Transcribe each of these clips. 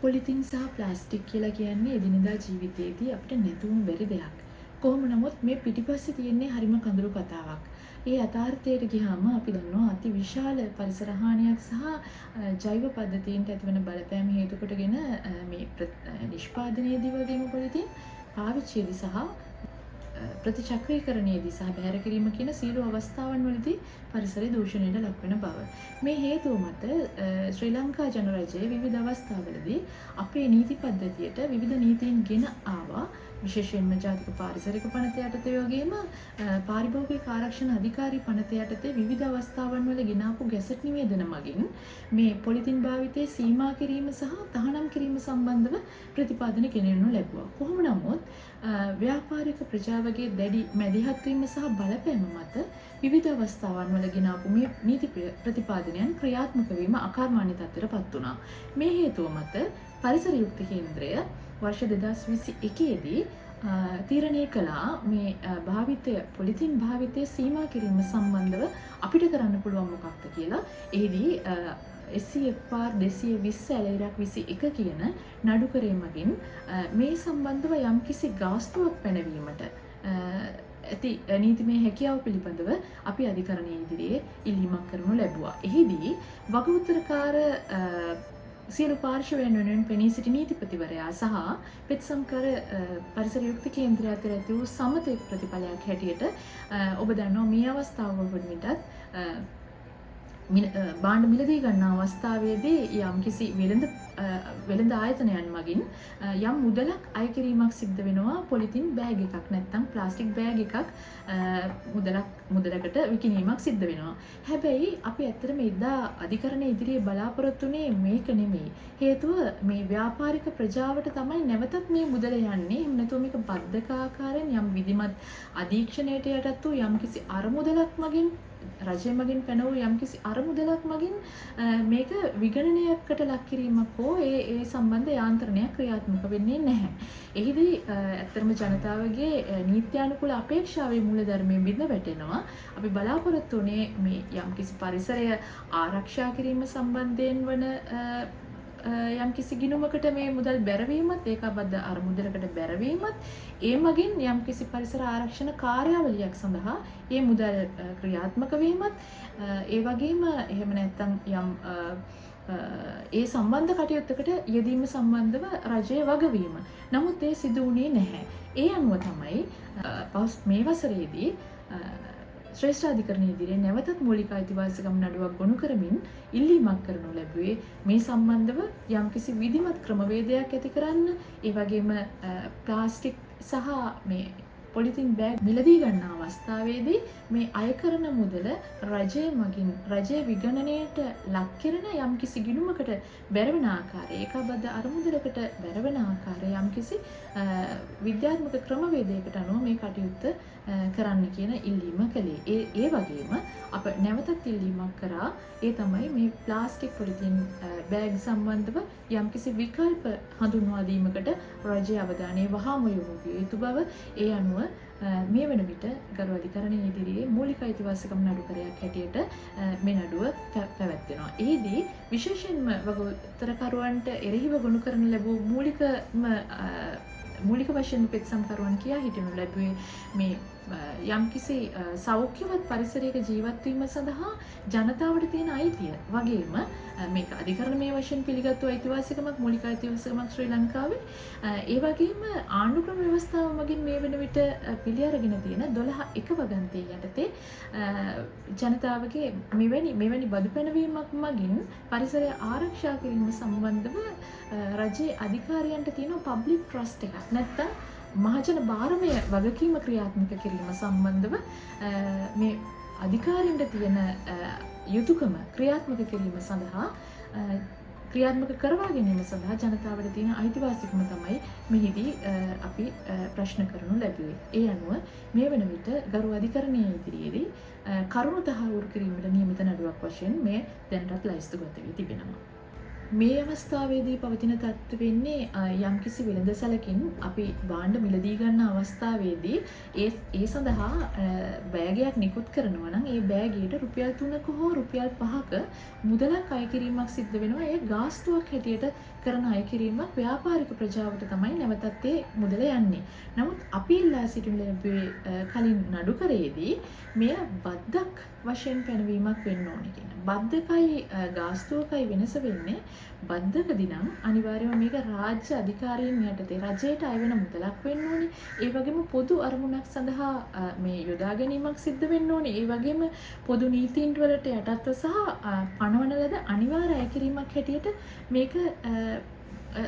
Polythene සහ plastic කියලා කියන්නේ එදිනෙදා ජීවිතයේදී අපිට නැතුවම බැරි දෙයක්. කොහොම නමුත් මේ පිටිපස්සේ තියෙන්නේ හරිම කඳුළු කතාවක්. ඒ යථාර්ථයට ගියාම අපි දන්නවා අති විශාල පරිසර හානියක් සහ ජෛව පද්ධතීන්ට ඇතිවන බලපෑම හේතු කොටගෙන මේ නිෂ්පාදනයේදී වගේම පොලිතින් පාවිච්චියේදී සහ ප්‍රතිචක්‍රීකරණයේදී සහ බැහැර කිරීම කියන සියලු අවස්ථාවන් වලදී පරිසර දූෂණයට ලක්වන බව. මේ හේතුව මත ශ්‍රී ලංකා ජනරජයේ විවිධ අවස්ථාවලදී අපේ නීති පද්ධතියට විවිධ නීතීන් ගෙන ආවා. විශේෂයෙන්ම ජාතික පාරිසරික පනත යටතේ වගේම පාරිභෝගික ආරක්ෂණ අධිකාරී පනත යටතේ විවිධ අවස්ථාවන් වල ගෙන ආපු ගැසට් නිවේදන මගින් මේ පොලිතින් භාවිතයේ සීමා කිරීම සහ තහනම් කිරීම සම්බන්ධව ප්‍රතිපාදන ගෙනෙන්නු ලැබුවා. කොහොම නමුත් ව්‍යාපාරික ප්‍රජාවගේ දැඩි මැදිහත් වීම සහ බලපෑම මත විවිධ අවස්ථාවන් වල ගෙන ආපු මේ නීති ප්‍රතිපාදනයන් ක්‍රියාත්මක වීම අකර්මණ්‍ය තත්ත්වයටපත් වුණා. මේ හේතුව මත පරිසර යුක්ති කේන්ද්‍රය වර්ෂ 2021 දී තීරණය කළා මේ භාවිතය පොලිතින් භාවිතය සීමා කිරීම සම්බන්ධව අපිට කරන්න පුළුවන් මොකක්ද කියලා. එහිදී SCFR 220 ඇලයිරක් 21 කියන නඩුකරේ මගින් මේ සම්බන්ධව යම්කිසි ගාස්තුවක් පැනවීමට ඇති නීතිමය හැකියාව පිළිබඳව අපි අධිකරණයේ ඉදිරියේ ඉල්ලීමක් කරනු ලැබුවා. එහිදී වගඋත්තරකාර සියලු පාර්ශවයන් වෙනුවෙන් පෙනී සිටි නීතිපතිවරයා සහ පෙත්සම්කර පරිසර යුක්ති කේන්ද්‍රය අතර ඇති වූ සමත ප්‍රතිඵලයක් හැටියට ඔබ දන්නවා මේ අවස්ථාව වන විටත් භාණ්ඩ මිලදී ගන්නා අවස්ථාවේදී යම්කිසි වෙළඳ ආයතනයන් මගින් යම් මුදලක් අය කිරීමක් සිද්ධ වෙනවා පොලිතින් බෑග් එකක් නැත්නම් ප්ලාස්ටික් බෑග් එකක් මුදලකට විකිණීමක් සිද්ධ වෙනවා. හැබැයි අපි ඇත්තටම එදා අධිකරණයේ ඉදිරියේ බලාපොරොත්තු වෙන්නේ මේක නෙමෙයි. හේතුව මේ ව්‍යාපාරික ප්‍රජාවට තමයි නැවතත් මේ මුදල යන්නේ. එහෙම නැතුව මේක බද්ධකාකාරයෙන් යම් විධිමත් අධීක්ෂණයට යටත් වූ යම්කිසි අරමුදලක් මගින් රජය මගින් පැන වූ යම්කිසි අරමුදලක් මගින් මේක විගණනයකට ලක් කිරීමක් හෝ ඒ සම්බන්ධ යාන්ත්‍රණයක් ක්‍රියාත්මක වෙන්නේ නැහැ. එහිදී ඇත්තටම ජනතාවගේ නීත්‍යානුකූල අපේක්ෂාවේ මූලධර්මයෙන් බිඳ වැටෙනවා. අපි බලාපොරොත්තු වුණේ මේ යම්කිසි පරිසරය ආරක්ෂා කිරීම සම්බන්ධයෙන් වන යම්කිසි ගිණුමකට මේ මුදල් බැරවීමත් ඒකාබද්ධ අරමුදලකට බැරවීමත් ඒ මගින් යම්කිසි පරිසර ආරක්ෂණ කාර්යාවලියක් සඳහා ඒ මුදල් ක්‍රියාත්මක වීමත් ඒ වගේම එහෙම නැත්නම් යම් ඒ සම්බන්ධ කටයුත්තකට යෙදීම සම්බන්ධව රජයේ වගවීම. නමුත් ඒ සිදු වුණේ නැහැ. ඒ අනුව තමයි මේ වසරේදී ශ්‍රේෂ්ඨ අධිකරණයේ ඉදිරියේ නැවතත් මූලික අයිතිවාසිකම් නඩුවක් ගොනු කරමින් ඉල්ලීමක් කරනු ලැබුවේ මේ සම්බන්ධව යම්කිසි විධිමත් ක්‍රමවේදයක් ඇති කරන්න. ඒ වගේම ප්ලාස්ටික් සහ මේ පොලිතින් බෑග් මිලදී ගන්න අවස්ථාවේදී මේ අය කරන මුදල රජය මගින් රජයේ විගණනයට ලක් කරන යම්කිසි ගිණුමකට බැරවෙන ආකාරය ඒකාබද්ධ අරමුදලකට බැරවෙන ආකාරය යම්කිසි විද්‍යාත්මක ක්‍රමවේදයකට අනුව මේ කටයුත්ත කරන්න කියන ඉල්ලීම කළේ. ඒ වගේම අප නැවතත් ඉල්ලීමක් කරා ඒ තමයි මේ ප්ලාස්ටික් පොලිතින් බෑග් සම්බන්ධව යම්කිසි විකල්ප හඳුන්වා දීමකට රජයේ අවධානය වහාම යොමු විය යුතු බව. ඒ අනුව මේ වන විට ගරු අධිකරණයේ ඉදිරියේ මූලික අයිතිවාසිකම් නඩුකරයක් හැටියට මේ නඩුව පැවැත්වෙනවා. එහිදී විශේෂයෙන්ම වගඋත්තරකරුවන්ට එරෙහිව ගොනු කරන ලැබූ මූලික වශයෙන් පෙත්සම්කරුවන් කියා හිටනු ලැබුවේ මේ යම්කිසි සෞඛ්‍යවත් පරිසරයක ජීවත් වීම සඳහා ජනතාවට තියෙන අයිතිය වගේම මේක අධිකරණ මේ වශයෙන් පිළිගත්තු අයිතිවාසිකමක් මූලික අයිතිවාසිකමක් ශ්‍රී ලංකාවේ ඒ වගේම ආණ්ඩුක්‍රම ව්‍යවස්ථාව මගින් මේ වෙන විට පිළි අරගෙන තියෙන 12.1 වගන්තිය යටතේ ජනතාවගේ මෙවැනි බදු පැනවීමක් මගින් පරිසරය ආරක්ෂා කිරීම සම්බන්ධව රජයේ අධිකාරියන්ට තියෙන පබ්ලික් ට්‍රස්ට් එකක් නැත්තම් මහජන භාරමය වගකීම ක්‍රියාත්මක කිරීම සම්බන්ධව මේ අධිකාරියන්ට තියෙන යුතුයකම ක්‍රියාත්මක කිරීම සඳහා ක්‍රියාත්මක කරවා ගැනීම සඳහා ජනතාවට තියෙන අයිතිවාසිකම තමයි මෙහිදී අපි ප්‍රශ්න කරනු ලැබුවේ. ඒ අනුව මේ වන විට ගරු අධිකරණයේ ඉදිරියේදී කරුණු තහවුරු කිරීමට නියමිත නඩුවක් වශයෙන් මේ දැනටත් ලයිස්තුගත වී තිබෙනවා. මේ අවස්ථාවේදී පවතින තත්ත්ව වෙන්නේ යම්කිසි වෙළඳසැලකින් අපි භාණ්ඩ මිලදී ගන්න අවස්ථාවේදී ඒ සඳහා බෑගයක් නිකුත් කරනවා නම් ඒ බෑගයට රුපියල් 3ක හෝ රුපියල් 5ක මුදලක් අය කිරීමක් සිද්ධ වෙනවා. ඒ ගාස්තුවක් හැටියට කරන අය කිරීමක් ව්‍යාපාරික ප්‍රජාවට තමයි නැවතත් ඒ මුදල යන්නේ. නමුත් අපි ඉල්ලා සිටින කලින් නඩුකරයේදී මෙය බද්දක් වශයෙන් පැනවීමක් වෙන්න ඕනේ කියන. බද්දකයි ගාස්තුවකයි වෙනස වෙන්නේ බද්දකදී නම් අනිවාර්යයෙන්ම මේක රාජ්‍ය අධිකාරීන් යටතේ රජයට අය වෙන මුදලක් වෙන්න ඕනේ. ඒ වගේම පොදු අරමුණක් සඳහා මේ යොදා ගැනීමක් සිද්ධ වෙන්න ඕනේ. ඒ වගේම පොදු නීතීන් වලට යටත්ව සහ පනවන ලද අනිවාර්ය අය කිරීමක් හැටියට මේක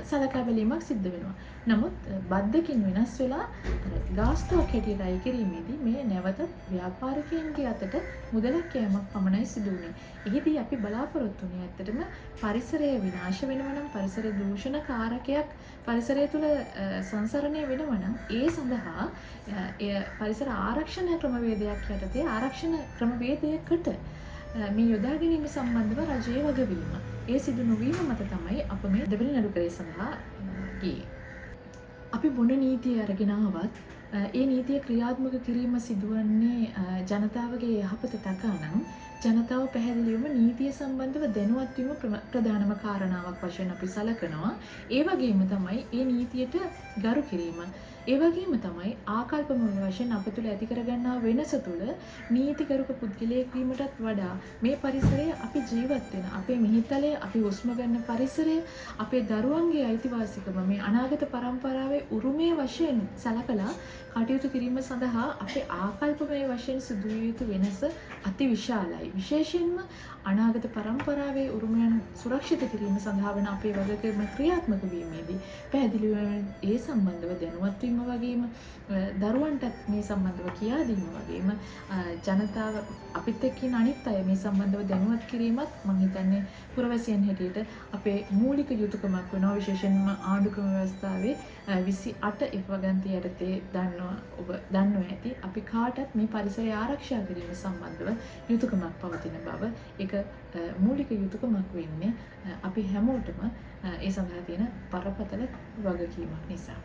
සලකා බැලීමක් සිද්ධ වෙනවා. නමුත් බද්දකින් වෙනස් වෙලා ගාස්තුවක් හැටියට අය කිරීමේදී මේ නැවත ව්‍යාපාරිකයන්ගේ අතට මුදලක් යෑමක් පමණයි සිදු වුනේ. එහිදී අපි බලාපොරොත්තු වෙන්නේ ඇත්තටම පරිසරය විනාශ වෙනවා නම් පරිසර දූෂණ කාරකයක් පරිසරය තුළ සංසරණය වෙනවා නම් ඒ සඳහා පරිසර ආරක්ෂණ ක්‍රමවේදයක් යටතේ ආරක්ෂණ ක්‍රමවේදයකට මේ යොදා ගැනීම සම්බන්ධව රජයේ වගවීම. ඒ සිදු නොවීම මත තමයි අප මේ දෙවන නඩුකරේ සඳහා ගියේ. අපි මොන නීතිය අරගෙන ආවත් ඒ නීතිය ක්‍රියාත්මක කිරීම සිදුවන්නේ ජනතාවගේ යහපත තකා නම් ජනතාව පැහැදිලිවම නීතිය සම්බන්ධව දැනුවත් වීම ප්‍රධානම කාරණාවක් වශයෙන් අපි සලකනවා. ඒ වගේම තමයි ඒ නීතියට ගරු කිරීම. ඒ වගේම තමයි ආකල්පම වශයෙන් අප තුළ ඇති කරගන්නා වෙනස තුළ නීතිගරුක පුද්ගලයෙක් වීමටත් වඩා මේ පරිසරය අපි ජීවත් වෙන අපේ මිහිතලය අපි හුස්ම ගන්න පරිසරය අපේ දරුවන්ගේ අයිතිවාසිකම මේ අනාගත පරම්පරාවේ උරුමය වශයෙන් සලකලා කටයුතු කිරීම සඳහා අපේ ආකල්පමය වශයෙන් සිදු විය යුතු වෙනස අති විශාලයි. විශේෂයෙන්ම අනාගත පරම්පරාවේ උරුමයන් සුරක්ෂිත කිරීම සඳහා වන අපේ වගකීම ක්‍රියාත්මක වීමේදී පැහැදිලිවම ඒ සම්බන්ධව දැනුවත් වීම වගේම දරුවන්ටත් මේ සම්බන්ධව කියා දීම වගේම ජනතාව අපිත් එක්ක ඉන්න අනිත් අය මේ සම්බන්ධව දැනුවත් කිරීමත් මම හිතන්නේ පුරවැසියන් හැටියට අපේ මූලික යුතුයකමක් වෙනවා. විශේෂයෙන්ම ආණ්ඩුක්‍රම ව්‍යවස්ථාවේ 28 වගන්තිය යටතේ ඔබ දන්නවා ඇති අපි කාටත් මේ පරිසරය ආරක්ෂා කිරීම සම්බන්ධව යුතුයකමක් පවතින බව. ඒක මූලික යුතුයකමක් වෙන්නේ අපි හැමෝටම ඒ සඳහා තියෙන බරපතල වගකීමක් නිසා.